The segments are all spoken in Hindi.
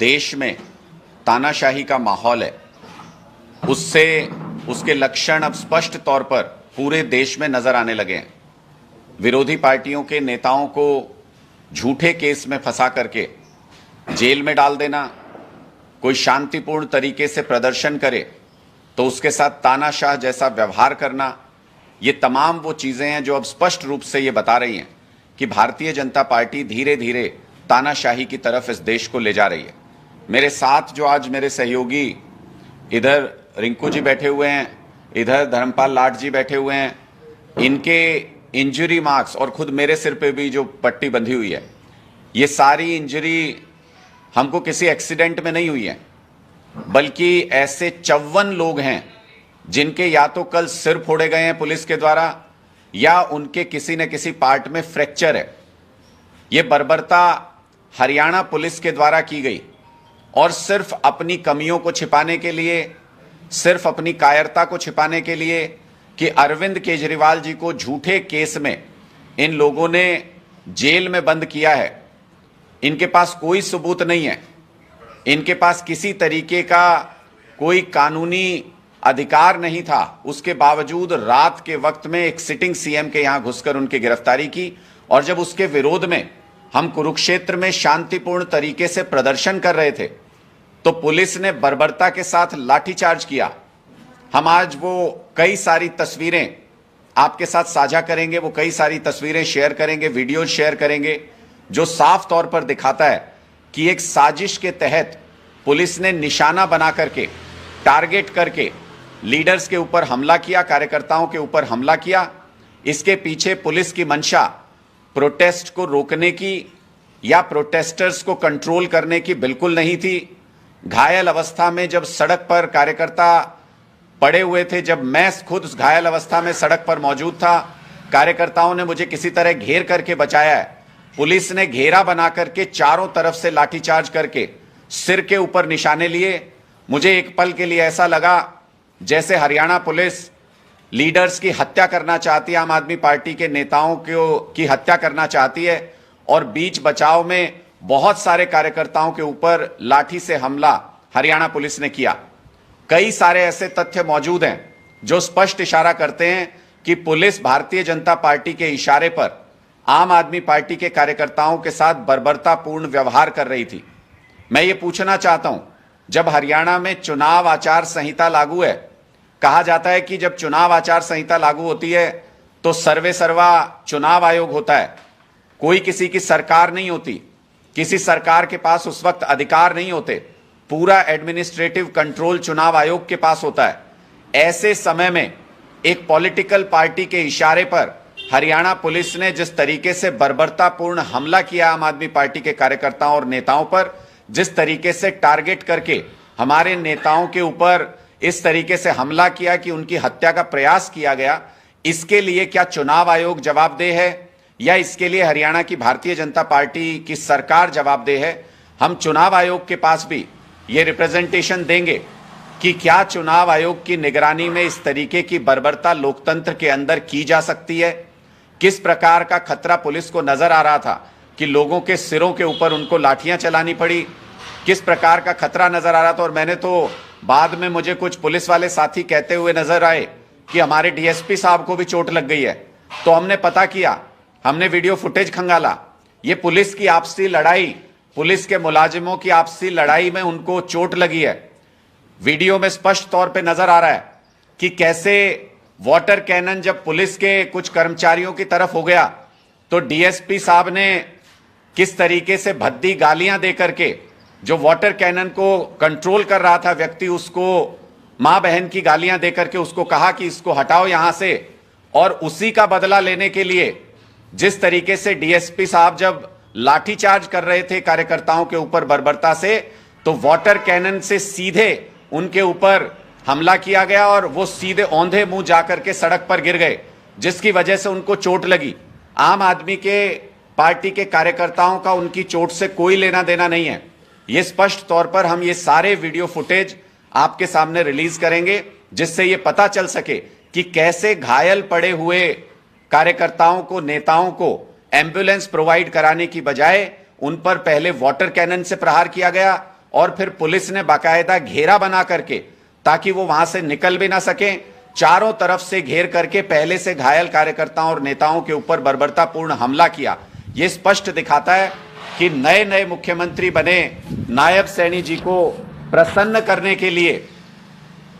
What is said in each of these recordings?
देश में तानाशाही का माहौल है, उससे उसके लक्षण अब स्पष्ट तौर पर पूरे देश में नजर आने लगे हैं। विरोधी पार्टियों के नेताओं को झूठे केस में फंसा करके जेल में डाल देना, कोई शांतिपूर्ण तरीके से प्रदर्शन करे तो उसके साथ तानाशाह जैसा व्यवहार करना, ये तमाम वो चीजें हैं जो अब स्पष्ट रूप से ये बता रही हैं कि भारतीय जनता पार्टी धीरे धीरे तानाशाही की तरफ इस देश को ले जा रही है। मेरे साथ जो आज मेरे सहयोगी, इधर रिंकू जी बैठे हुए हैं, इधर धर्मपाल लाट जी बैठे हुए हैं, इनके इंजरी मार्क्स और खुद मेरे सिर पे भी जो पट्टी बंधी हुई है, ये सारी इंजरी हमको किसी एक्सीडेंट में नहीं हुई है, बल्कि ऐसे 54 लोग हैं जिनके या तो कल सिर फोड़े गए हैं पुलिस के द्वारा या उनके किसी न किसी पार्ट में फ्रैक्चर है। ये बर्बरता हरियाणा पुलिस के द्वारा की गई और सिर्फ अपनी कमियों को छिपाने के लिए, सिर्फ अपनी कायरता को छिपाने के लिए कि अरविंद केजरीवाल जी को झूठे केस में इन लोगों ने जेल में बंद किया है। इनके पास कोई सबूत नहीं है, इनके पास किसी तरीके का कोई कानूनी अधिकार नहीं था, उसके बावजूद रात के वक्त में एक सिटिंग सीएम के यहां घुसकर उनकी गिरफ्तारी की। और जब उसके विरोध में हम कुरुक्षेत्र में शांतिपूर्ण तरीके से प्रदर्शन कर रहे थे तो पुलिस ने बर्बरता के साथ लाठीचार्ज किया। हम आज वो कई सारी तस्वीरें आपके साथ साझा करेंगे, वो कई सारी तस्वीरें शेयर करेंगे, वीडियो शेयर करेंगे, जो साफ तौर पर दिखाता है कि एक साजिश के तहत पुलिस ने निशाना बना करके, टारगेट करके लीडर्स के ऊपर हमला किया, कार्यकर्ताओं के ऊपर हमला किया। इसके पीछे पुलिस की मंशा प्रोटेस्ट को रोकने की या प्रोटेस्टर्स को कंट्रोल करने की बिल्कुल नहीं थी। घायल अवस्था में जब सड़क पर कार्यकर्ता पड़े हुए थे, जब मैं खुद उस घायल अवस्था में सड़क पर मौजूद था, कार्यकर्ताओं ने मुझे किसी तरह घेर करके बचाया है। पुलिस ने घेरा बना करके चारों तरफ से लाठीचार्ज करके सिर के ऊपर निशाने लिए। मुझे एक पल के लिए ऐसा लगा जैसे हरियाणा पुलिस लीडर्स की हत्या करना चाहती है, आम आदमी पार्टी के नेताओं की हत्या करना चाहती है, और बीच बचाव में बहुत सारे कार्यकर्ताओं के ऊपर लाठी से हमला हरियाणा पुलिस ने किया। कई सारे ऐसे तथ्य मौजूद हैं जो स्पष्ट इशारा करते हैं कि पुलिस भारतीय जनता पार्टी के इशारे पर आम आदमी पार्टी के कार्यकर्ताओं के साथ बर्बरतापूर्ण व्यवहार कर रही थी। मैं ये पूछना चाहता हूं, जब हरियाणा में चुनाव आचार संहिता लागू है, कहा जाता है कि जब चुनाव आचार संहिता लागू होती है तो सर्वे सर्वा चुनाव आयोग होता है, कोई किसी की सरकार नहीं होती, किसी सरकार के पास उस वक्त अधिकार नहीं होते, पूरा एडमिनिस्ट्रेटिव कंट्रोल चुनाव आयोग के पास होता है। ऐसे समय में एक पॉलिटिकल पार्टी के इशारे पर हरियाणा पुलिस ने जिस तरीके से बर्बरतापूर्ण हमला किया आम आदमी पार्टी के कार्यकर्ताओं और नेताओं पर, जिस तरीके से टारगेट करके हमारे नेताओं के ऊपर इस तरीके से हमला किया कि उनकी हत्या का प्रयास किया गया, इसके लिए क्या चुनाव आयोग जवाबदेह है या इसके लिए हरियाणा की भारतीय जनता पार्टी की सरकार जवाबदेह है? हम चुनाव आयोग के पास भी ये रिप्रेजेंटेशन देंगे कि क्या चुनाव आयोग की निगरानी में इस तरीके की बर्बरता लोकतंत्र के अंदर की जा सकती है? किस प्रकार का खतरा पुलिस को नजर आ रहा था कि लोगों के सिरों के ऊपर उनको लाठियां चलानी पड़ी, किस प्रकार का खतरा नजर आ रहा था। और मैंने तो बाद में मुझे कुछ पुलिस वाले साथी कहते हुए नजर आए कि हमारे डीएसपी साहब को भी चोट लग गई है। तो हमने पता किया, हमने वीडियो फुटेज खंगाला, ये पुलिस की आपसी लड़ाई, पुलिस के मुलाजिमों की आपसी लड़ाई में उनको चोट लगी है। वीडियो में स्पष्ट तौर पे नजर आ रहा है कि कैसे वाटर कैनन जब पुलिस के कुछ कर्मचारियों की तरफ हो गया तो डीएसपी साहब ने किस तरीके से भद्दी गालियां देकर के जो वाटर कैनन को कंट्रोल कर रहा था व्यक्ति, उसको मां बहन की गालियां देकर के उसको कहा कि इसको हटाओ यहां से। और उसी का बदला लेने के लिए जिस तरीके से डीएसपी साहब जब लाठीचार्ज कर रहे थे कार्यकर्ताओं के ऊपर बर्बरता से, तो वाटर कैनन से सीधे उनके ऊपर हमला किया गया और वो सीधे औंधे मुंह जाकर के सड़क पर गिर गए, जिसकी वजह से उनको चोट लगी। आम आदमी के पार्टी के कार्यकर्ताओं का उनकी चोट से कोई लेना देना नहीं है। ये स्पष्ट तौर पर हम ये सारे वीडियो फुटेज आपके सामने रिलीज करेंगे, जिससे ये पता चल सके कि कैसे घायल पड़े हुए कार्यकर्ताओं को, नेताओं को एम्बुलेंस प्रोवाइड कराने की बजाय उन पर पहले वाटर कैनन से प्रहार किया गया और फिर पुलिस ने बाकायदा घेरा बना करके, ताकि वो वहां से निकल भी ना सके, चारों तरफ से घेर करके पहले से घायल कार्यकर्ताओं और नेताओं के ऊपर बर्बरतापूर्ण हमला किया। यह स्पष्ट दिखाता है कि नए नए मुख्यमंत्री बने नायब सैनी जी को प्रसन्न करने के लिए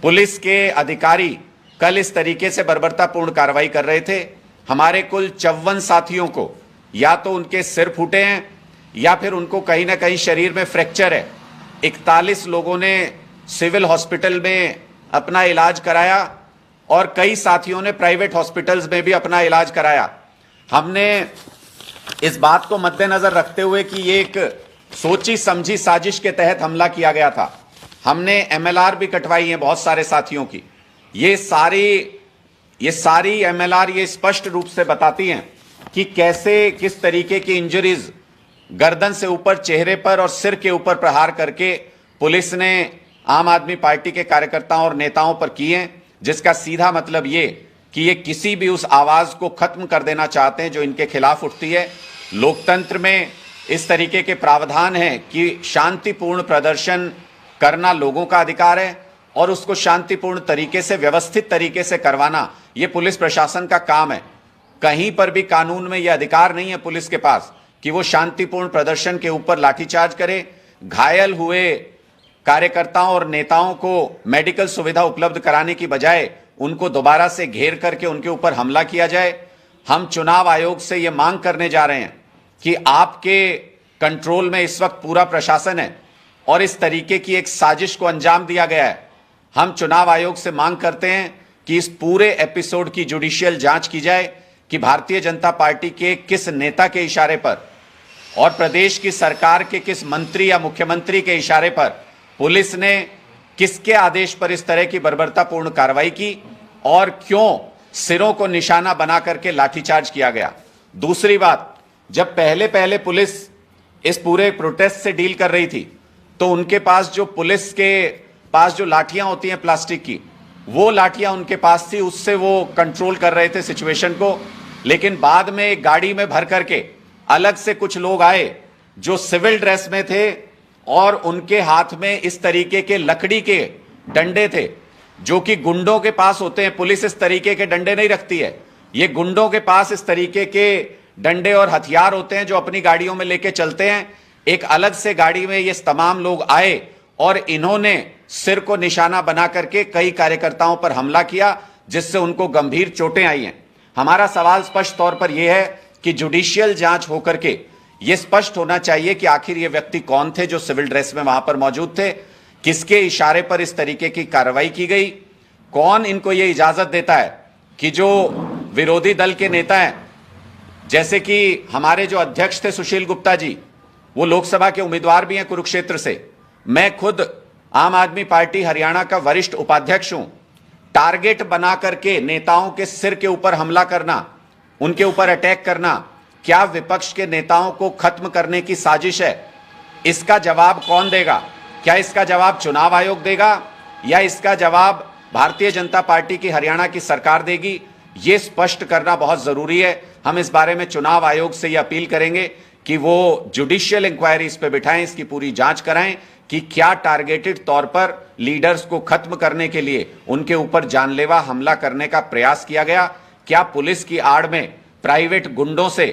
पुलिस के अधिकारी कल इस तरीके से बर्बरतापूर्ण कार्रवाई कर रहे थे। हमारे कुल 54 साथियों को या तो उनके सिर फूटे हैं या फिर उनको कहीं ना कहीं शरीर में फ्रैक्चर है। 41 लोगों ने सिविल हॉस्पिटल में अपना इलाज कराया और कई साथियों ने प्राइवेट हॉस्पिटल्स में भी अपना इलाज कराया। हमने इस बात को मद्देनजर रखते हुए कि ये एक सोची समझी साजिश के तहत हमला किया गया था, हमने एमएलआर भी कटवाई है बहुत सारे साथियों की। ये सारी एमएलआर ये स्पष्ट रूप से बताती हैं कि कैसे किस तरीके की इंजरीज गर्दन से ऊपर, चेहरे पर और सिर के ऊपर प्रहार करके पुलिस ने आम आदमी पार्टी के कार्यकर्ताओं और नेताओं पर किए हैं, जिसका सीधा मतलब ये कि ये किसी भी उस आवाज को खत्म कर देना चाहते हैं जो इनके खिलाफ उठती है। लोकतंत्र में इस तरीके के प्रावधान हैं कि शांतिपूर्ण प्रदर्शन करना लोगों का अधिकार है और उसको शांतिपूर्ण तरीके से, व्यवस्थित तरीके से करवाना ये पुलिस प्रशासन का काम है। कहीं पर भी कानून में यह अधिकार नहीं है पुलिस के पास कि वो शांतिपूर्ण प्रदर्शन के ऊपर लाठीचार्ज करे। घायल हुए कार्यकर्ताओं और नेताओं को मेडिकल सुविधा उपलब्ध कराने की बजाय उनको दोबारा से घेर करके उनके ऊपर हमला किया जाए। हम चुनाव आयोग से यह मांग करने जा रहे हैं कि आपके कंट्रोल में इस वक्त पूरा प्रशासन है और इस तरीके की एक साजिश को अंजाम दिया गया है। हम चुनाव आयोग से मांग करते हैं कि इस पूरे एपिसोड की जुडिशियल जांच की जाए कि भारतीय जनता पार्टी के किस नेता के इशारे पर और प्रदेश की सरकार के किस मंत्री या मुख्यमंत्री के इशारे पर पुलिस ने किसके आदेश पर इस तरह की बर्बरतापूर्ण कार्रवाई की और क्यों सिरों को निशाना बना करके लाठीचार्ज किया गया। दूसरी बात, जब पहले पहले पुलिस इस पूरे प्रोटेस्ट से डील कर रही थी तो उनके पास जो पुलिस के पास जो लाठियां होती हैं प्लास्टिक की, वो लाठियां उनके पास थी, उससे वो कंट्रोल कर रहे थे सिचुएशन को। लेकिन बाद में एक गाड़ी में भर करके अलग से कुछ लोग आए जो सिविल ड्रेस में थे और उनके हाथ में इस तरीके के लकड़ी के डंडे थे जो कि गुंडों के पास होते हैं। पुलिस इस तरीके के डंडे नहीं रखती है, ये गुंडों के पास इस तरीके के डंडे और हथियार होते हैं जो अपनी गाड़ियों में लेके चलते हैं। एक अलग से गाड़ी में ये तमाम लोग आए और इन्होंने सिर को निशाना बना करके कई कार्यकर्ताओं पर हमला किया, जिससे उनको गंभीर चोटें आई हैं। हमारा सवाल स्पष्ट तौर पर यह है कि जुडिशियल जांच होकर के यह स्पष्ट होना चाहिए कि आखिर ये व्यक्ति कौन थे जो सिविल ड्रेस में वहां पर मौजूद थे, किसके इशारे पर इस तरीके की कार्रवाई की गई, कौन इनको यह इजाजत देता है कि जो विरोधी दल के नेता हैं, जैसे कि हमारे जो अध्यक्ष थे सुशील गुप्ता जी, वो लोकसभा के उम्मीदवार भी हैं कुरुक्षेत्र से, मैं खुद आम आदमी पार्टी हरियाणा का वरिष्ठ उपाध्यक्ष हूं। टारगेट बना करके नेताओं के सिर के ऊपर हमला करना, उनके ऊपर अटैक करना, क्या विपक्ष के नेताओं को खत्म करने की साजिश है? इसका जवाब कौन देगा? क्या इसका जवाब चुनाव आयोग देगा या इसका जवाब भारतीय जनता पार्टी की हरियाणा की सरकार देगी? यह स्पष्ट करना बहुत जरूरी है। हम इस बारे में चुनाव आयोग से यह अपील करेंगे कि वो जुडिशियल इंक्वायरी इस पे बिठाएं, इसकी पूरी जांच कराएं कि क्या टारगेटेड तौर पर लीडर्स को खत्म करने के लिए उनके ऊपर जानलेवा हमला करने का प्रयास किया गया। क्या पुलिस की आड़ में प्राइवेट गुंडों से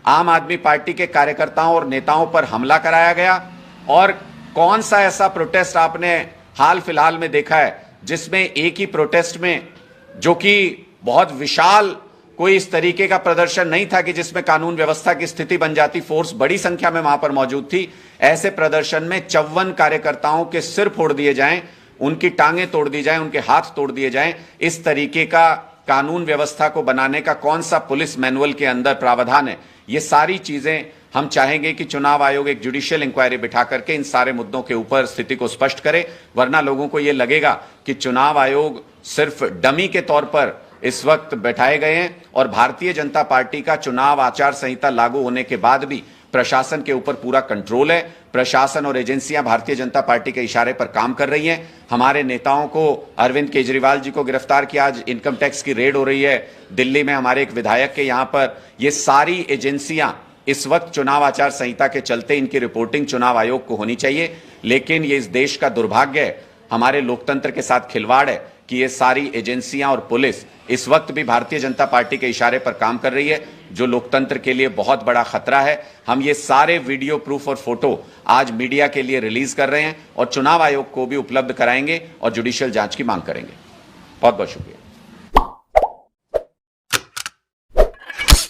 आम आदमी पार्टी के कार्यकर्ताओं और नेताओं पर हमला कराया गया? और कौन सा ऐसा प्रोटेस्ट आपने हाल फिलहाल में देखा है जिसमें एक ही प्रोटेस्ट में, जो कि बहुत विशाल कोई इस तरीके का प्रदर्शन नहीं था कि जिसमें कानून व्यवस्था की स्थिति बन जाती, फोर्स बड़ी संख्या में वहां पर मौजूद थी, ऐसे प्रदर्शन में 54 कार्यकर्ताओं के सिर फोड़ दिए जाएं, उनकी टांगें तोड़ दी जाएं, उनके हाथ तोड़ दिए जाएं, इस तरीके का कानून व्यवस्था को बनाने का कौन सा पुलिस मैनुअल के अंदर प्रावधान है? ये सारी चीजें हम चाहेंगे कि चुनाव आयोग एक जुडिशियल इंक्वायरी बिठा करके इन सारे मुद्दों के ऊपर स्थिति को स्पष्ट करे, वरना लोगों को यह लगेगा कि चुनाव आयोग सिर्फ डमी के तौर पर इस वक्त बैठाए गए हैं और भारतीय जनता पार्टी का चुनाव आचार संहिता लागू होने के बाद भी प्रशासन के ऊपर पूरा कंट्रोल है। प्रशासन और एजेंसियां भारतीय जनता पार्टी के इशारे पर काम कर रही हैं। हमारे नेताओं को, अरविंद केजरीवाल जी को गिरफ्तार किया, आज इनकम टैक्स की रेड हो रही है दिल्ली में, हमारे एक विधायक के यहां पर, ये सारी एजेंसियां इस वक्त चुनाव आचार संहिता के चलते इनकी रिपोर्टिंग चुनाव आयोग को होनी चाहिए, लेकिन ये इस देश का दुर्भाग्य है, हमारे लोकतंत्र के साथ खिलवाड़ है कि ये सारी एजेंसियां और पुलिस इस वक्त भी भारतीय जनता पार्टी के इशारे पर काम कर रही है, जो लोकतंत्र के लिए बहुत बड़ा खतरा है। हम ये सारे वीडियो प्रूफ और फोटो आज मीडिया के लिए रिलीज कर रहे हैं और चुनाव आयोग को भी उपलब्ध कराएंगे और जुडिशियल जांच की मांग करेंगे। बहुत बहुत शुक्रिया।